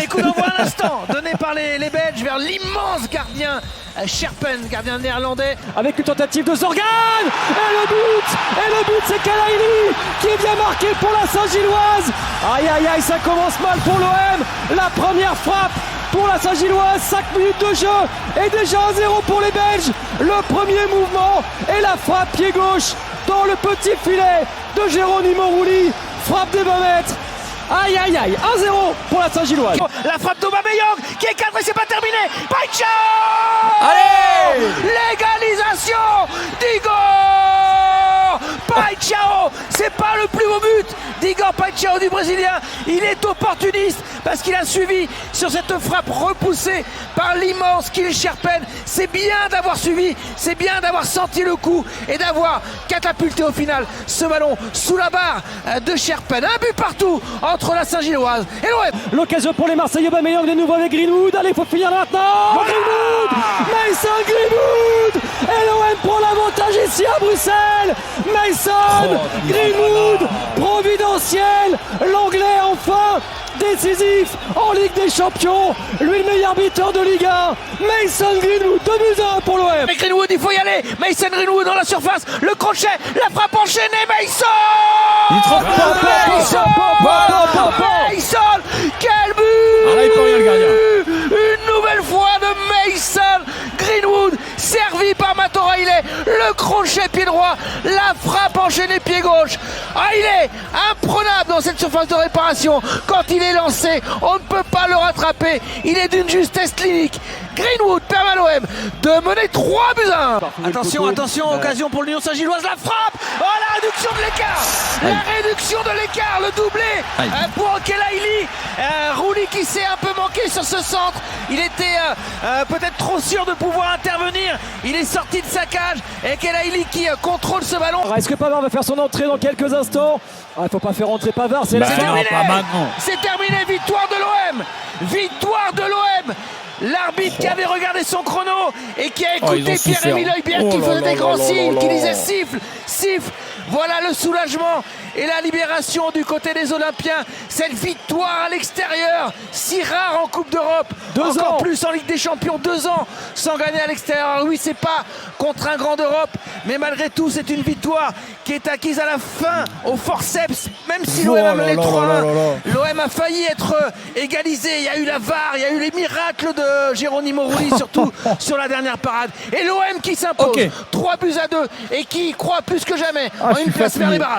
coup d'envoi à l'instant donné par les Belges vers l'immense gardien Scherpen, gardien néerlandais. Avec une tentative de Zorgan. Et le but c'est Kelaïli qui est bien marqué pour la Saint-Gilloise. Aïe aïe aïe, ça commence mal pour l'OM. La première frappe pour la Saint-Gilloise, 5 minutes de jeu et déjà 1-0 pour les Belges. Le premier mouvement et la frappe pied gauche dans le petit filet de Geronimo Rulli. Frappe des 20 mètres. Aïe aïe aïe, 1-0 pour la Saint-Gilloise. La frappe d'Aubameyang qui est cadrée, c'est pas terminé. Pacha! Allez! L'égalisation d'Igor Paixão. C'est pas le plus beau but d'Igor Paixão du Brésilien. Il est opportuniste parce qu'il a suivi sur cette frappe repoussée par l'immense Kylian Scherpen. C'est bien d'avoir suivi, c'est bien d'avoir senti le coup et d'avoir catapulté au final ce ballon sous la barre de Scherpen. Un but partout entre la Saint-Gilloise et l'OM. L'occasion pour les Marseillais, Aubameyang de nouveau avec Greenwood. Allez, il faut finir là maintenant. Voilà. Greenwood, Mason Greenwood. Et l'OM prend l'avantage ici à Bruxelles. Mason Greenwood, providentiel. L'Anglais enfin décisif en Ligue des Champions. Lui, le meilleur buteur de Ligue 1. Mason Greenwood, 2-1 pour l'OM. Et Greenwood, il faut y aller. Mason Greenwood dans la surface. Le crochet, la frappe enchaînée. Mason! Il trompe Mason! Quel but! Ah là, il peut rien, le gardien. Une nouvelle fois de Mason Greenwood, servi par Matorailet. Le crochet pied droit, la frappe enchaînée pied gauche. Ah, il est imprenable dans cette surface de réparation. Quand il est lancé, on ne peut pas le rattraper. Il est d'une justesse clinique. Greenwood permet à l'OM de mener 3-1. Attention, occasion pour l'Union Saint-Gilloise. La frappe! Oh, la réduction de l'écart! La réduction de l'écart, le doublé pour Kelaïli. Rulli qui s'est un peu manqué sur ce centre. Il était peut-être trop sûr de pouvoir intervenir. Il est sorti de sa cage et Kelaïli qui contrôle ce ballon. Est-ce que Pavard va faire son entrée dans quelques instants? Il ne faut pas faire entrer Pavard, c'est C'est terminé. pas maintenant. C'est terminé, victoire de l'OM. Victoire de l'OM. L'arbitre qui avait regardé son chrono et qui a écouté Pierre-Emile Højbjerg qui faisait des grands signes, qui disait siffle, siffle. Voilà le soulagement et la libération du côté des Olympiens. Cette victoire à l'extérieur, si rare en Coupe d'Europe, encore plus en Ligue des Champions, 2 ans sans gagner à l'extérieur. Alors oui, c'est pas contre un grand d'Europe, mais malgré tout, c'est une victoire qui est acquise à la fin, au forceps, même si l'OM a mené 3-1. L'OM a failli être égalisé. Il y a eu la VAR, il y a eu les miracles de Geronimo Rulli, surtout sur la dernière parade. Et l'OM qui s'impose 3-2 et qui croit plus que jamais en une place vers les barrages.